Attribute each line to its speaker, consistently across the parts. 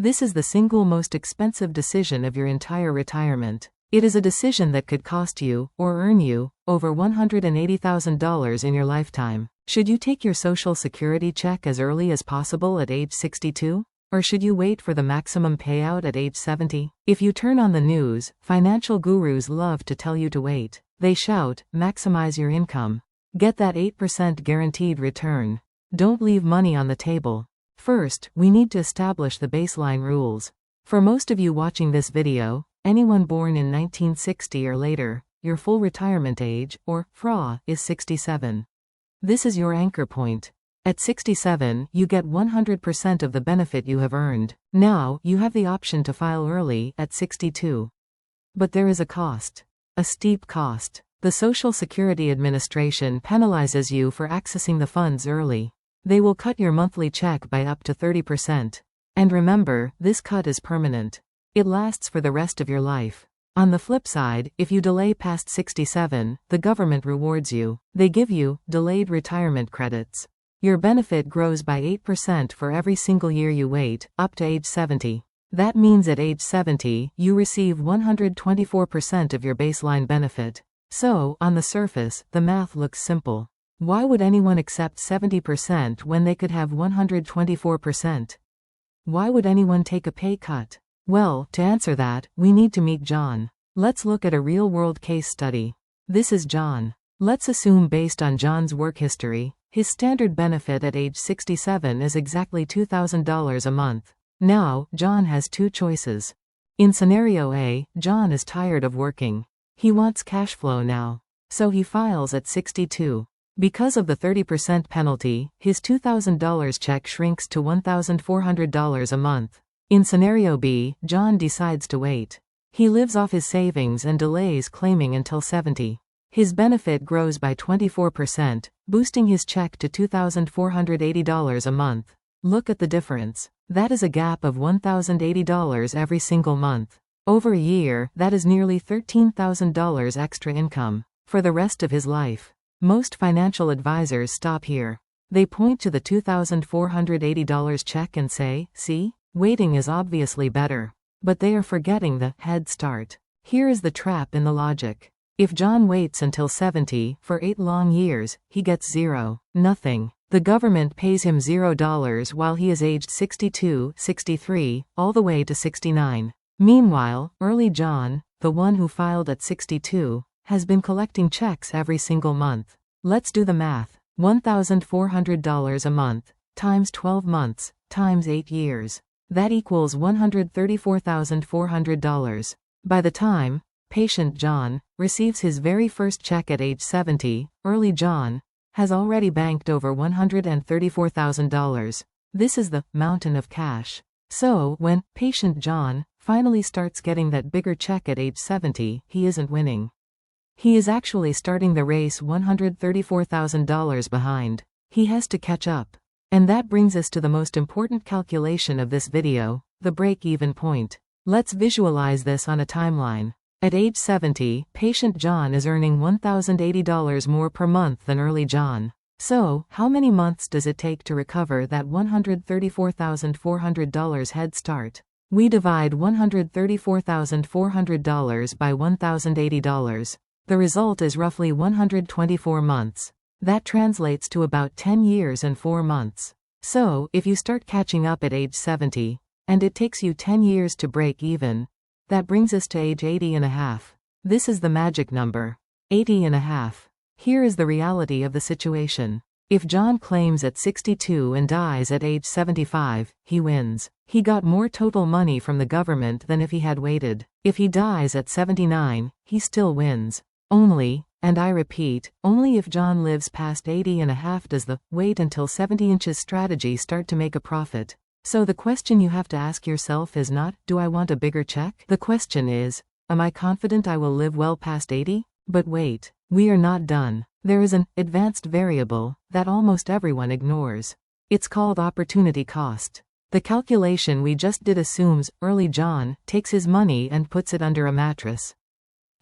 Speaker 1: This is the single most expensive decision of your entire retirement. It is a decision that could cost you, or earn you, over $180,000 in your lifetime. Should you take your Social Security check as early as possible at age 62? Or should you wait for the maximum payout at age 70? If you turn on the news, financial gurus love to tell you to wait. They shout, maximize your income. Get that 8% guaranteed return. Don't leave money on the table. First, we need to establish the baseline rules. For most of you watching this video, anyone born in 1960 or later, your full retirement age, or FRA, is 67. This is your anchor point. At 67, you get 100% of the benefit you have earned. Now, you have the option to file early at 62. But there is a cost. A steep cost. The Social Security Administration penalizes you for accessing the funds early. They will cut your monthly check by up to 30%. And remember, this cut is permanent. It lasts for the rest of your life. On the flip side, if you delay past 67, the government rewards you. They give you delayed retirement credits. Your benefit grows by 8% for every single year you wait, up to age 70. That means at age 70, you receive 124% of your baseline benefit. So, on the surface, the math looks simple. Why would anyone accept 70% when they could have 124%? Why would anyone take a pay cut? Well, to answer that, we need to meet John. Let's look at a real-world case study. This is John. Let's assume based on John's work history, his standard benefit at age 67 is exactly $2,000 a month. Now, John has two choices. In scenario A, John is tired of working. He wants cash flow now. So he files at 62. Because of the 30% penalty, his $2,000 check shrinks to $1,400 a month. In scenario B, John decides to wait. He lives off his savings and delays claiming until 70. His benefit grows by 24%, boosting his check to $2,480 a month. Look at the difference. That is a gap of $1,080 every single month. Over a year, that is nearly $13,000 extra income for the rest of his life. Most financial advisors stop here. They point to the $2,480 check and say, see, waiting is obviously better. But they are forgetting the head start. Here is the trap in the logic. If John waits until 70, for 8 long years, he gets zero. Nothing. The government pays him $0 while he is aged 62, 63, all the way to 69. Meanwhile, early John, the one who filed at 62, has been collecting checks every single month. Let's do the math. $1,400 a month, times 12 months, times 8 years. That equals $134,400. By the time patient John receives his very first check at age 70, early John has already banked over $134,000. This is the mountain of cash. So, when patient John finally starts getting that bigger check at age 70, he isn't winning. He is actually starting the race $134,000 behind. He has to catch up. And that brings us to the most important calculation of this video, the break-even point. Let's visualize this on a timeline. At age 70, patient John is earning $1,080 more per month than early John. So, how many months does it take to recover that $134,400 head start? We divide $134,400 by $1,080. The result is roughly 124 months. That translates to about 10 years and 4 months. So, if you start catching up at age 70, and it takes you 10 years to break even, that brings us to age 80 and a half. This is the magic number. 80 and a half. Here is the reality of the situation. If John claims at 62 and dies at age 75, he wins. He got more total money from the government than if he had waited. If he dies at 79, he still wins. Only, and I repeat, only if John lives past 80 and a half does the wait until 70 inches strategy start to make a profit. So the question you have to ask yourself is not, do I want a bigger check? The question is, am I confident I will live well past 80? But wait, we are not done. There is an advanced variable that almost everyone ignores. It's called opportunity cost. The calculation we just did assumes early John takes his money and puts it under a mattress.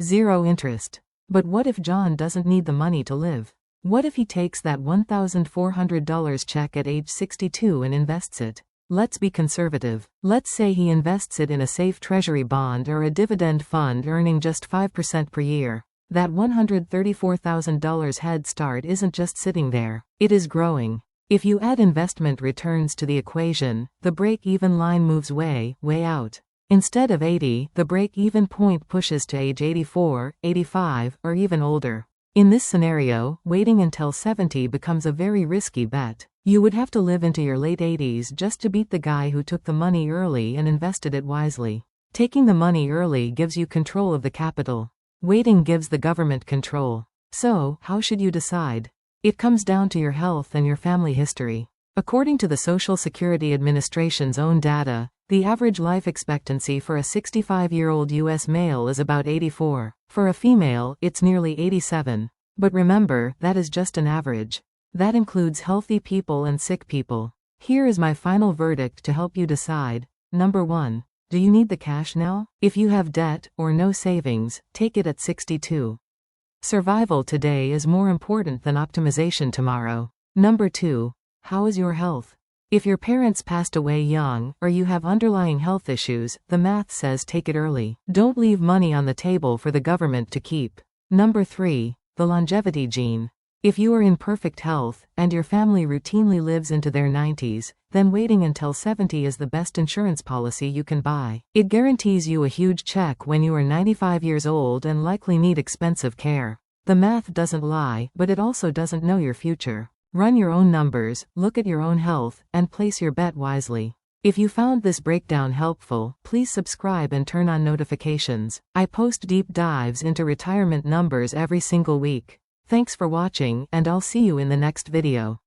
Speaker 1: Zero interest. But what if John doesn't need the money to live? What if he takes that $1,400 check at age 62 and invests it? Let's be conservative. Let's say he invests it in a safe treasury bond or a dividend fund earning just 5% per year. That $134,000 head start isn't just sitting there, it is growing. If you add investment returns to the equation, the break-even line moves way out. Instead of 80, the break-even point pushes to age 84, 85, or even older. In this scenario, waiting until 70 becomes a very risky bet. You would have to live into your late 80s just to beat the guy who took the money early and invested it wisely. Taking the money early gives you control of the capital. Waiting gives the government control. So, how should you decide? It comes down to your health and your family history. According to the Social Security Administration's own data, the average life expectancy for a 65-year-old U.S. male is about 84. For a female, it's nearly 87. But remember, that is just an average. That includes healthy people and sick people. Here is my final verdict to help you decide. Number 1. Do you need the cash now? If you have debt or no savings, take it at 62. Survival today is more important than optimization tomorrow. Number 2. How is your health? If your parents passed away young, or you have underlying health issues, the math says take it early. Don't leave money on the table for the government to keep. Number 3. The longevity gene. If you are in perfect health, and your family routinely lives into their 90s, then waiting until 70 is the best insurance policy you can buy. It guarantees you a huge check when you are 95 years old and likely need expensive care. The math doesn't lie, but it also doesn't know your future. Run your own numbers, look at your own health, and place your bet wisely. If you found this breakdown helpful, please subscribe and turn on notifications. I post deep dives into retirement numbers every single week. Thanks for watching, and I'll see you in the next video.